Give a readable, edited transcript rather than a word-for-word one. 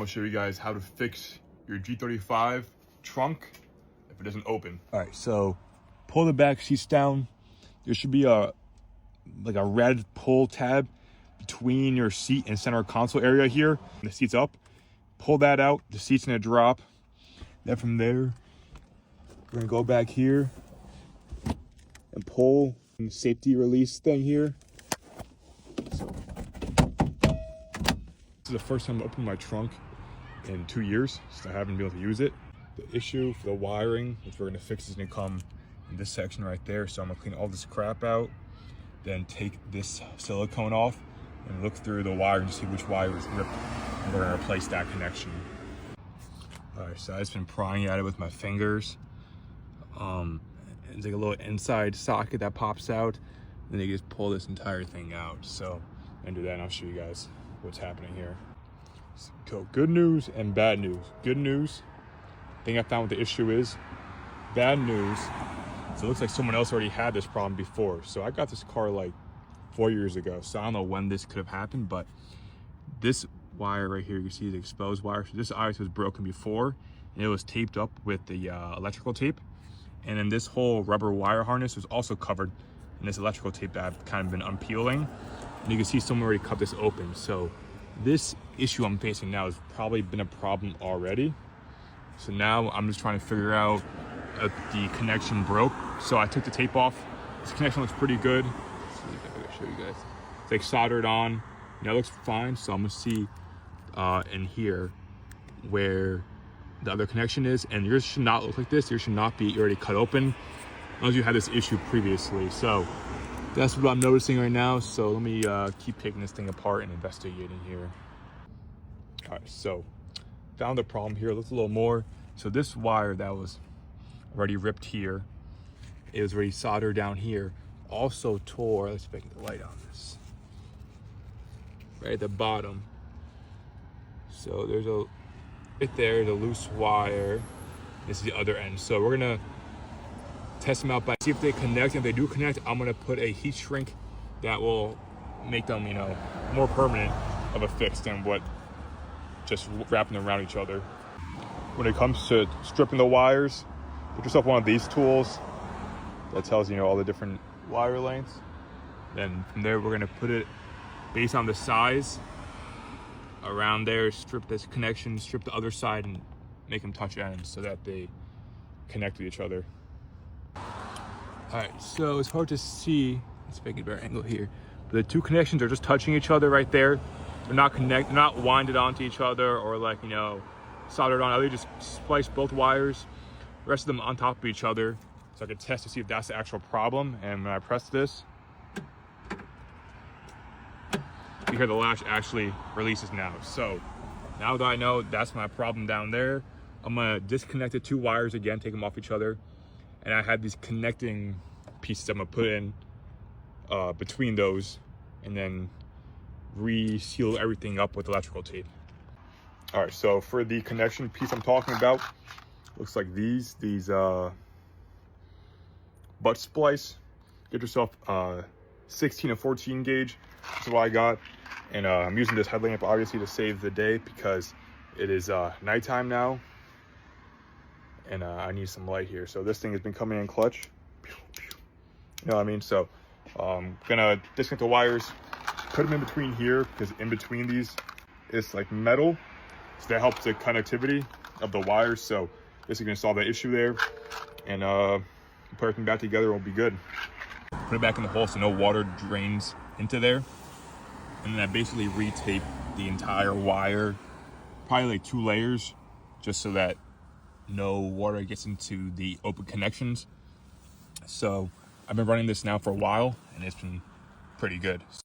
gonna show you guys how to fix your G35 trunk if it doesn't open. All right, so pull the back seats down. There should be a red pull tab between your seat and center console area here. The seat's up. Pull that out. The seat's gonna drop. Then from there, we're gonna go back here and pull the safety release thing here. So, this is the first time I'm opening my trunk in 2 years, so I haven't been able to use it. The issue for the wiring, which we're gonna fix, is gonna come in this section right there. So I'm gonna clean all this crap out, then take this silicone off and look through the wire and see which wire is ripped, and we're gonna replace that connection. All right, so I've just been prying at it with my fingers. It's like a little inside socket that pops out, then you just pull this entire thing out. So I'm gonna do that and I'll show you guys what's happening here. So good news and bad news. Good news, thing I found what the issue is. Bad news, so it looks like someone else already had this problem before. So I got this car like 4 years ago, so I don't know when this could have happened, but this wire right here, you see the exposed wire. So this iris was broken before, and it was taped up with the electrical tape. And then this whole rubber wire harness was also covered in this electrical tape that I've kind of been unpeeling. And you can see someone already cut this open. So this issue I'm facing now has probably been a problem already. So now I'm just trying to figure out if the connection broke. So I took the tape off. This connection looks pretty good. Let's see if I can show you guys. It's like soldered on. Now it looks fine. So I'm gonna see in here where the other connection is, and yours should not look like this. Yours should not be already cut open unless you had this issue previously. So that's what I'm noticing right now. So let me keep taking this thing apart and investigating here. All right, so found the problem here. Looks a little more. So this wire that was already ripped here, it was already soldered down here, also tore. Let's see if I can get the light on this. Right at the bottom. So there's a right there, the loose wire. This is the other end. So we're gonna test them out by see if they connect. And if they do connect, I'm gonna put a heat shrink that will make them, more permanent of a fix than what just wrapping them around each other. When it comes to stripping the wires, get yourself one of these tools that tells you all the different wire lengths. Then from there, we're gonna put it based on the size around there, strip this connection, strip the other side, and make them touch ends so that they connect with each other. All right, so it's hard to see. Let's make a better angle here. But the two connections are just touching each other right there. They're not they're not winded onto each other or soldered on. I just splice both wires, the rest of them on top of each other, so I can test to see if that's the actual problem. And when I press this, you hear the latch actually releases now. So now that I know that's my problem down there, I'm gonna disconnect the two wires again, take them off each other. And I have these connecting pieces I'm gonna put in between those, and then reseal everything up with electrical tape. All right, so for the connection piece I'm talking about, looks like these butt splice. Get yourself 16 and 14 gauge. That's what I got. And I'm using this headlamp obviously to save the day because it is nighttime now. And I need some light here. So this thing has been coming in clutch. You know what I mean? So I'm gonna disconnect the wires, put them in between here, because in between these it's like metal. So that helps the connectivity of the wires. So this is gonna solve that issue there. And put everything back together, it'll be good. Put it back in the hole so no water drains into there. And then I basically retape the entire wire, probably like 2 layers, just so that no water gets into the open connections. So I've been running this now for a while and it's been pretty good.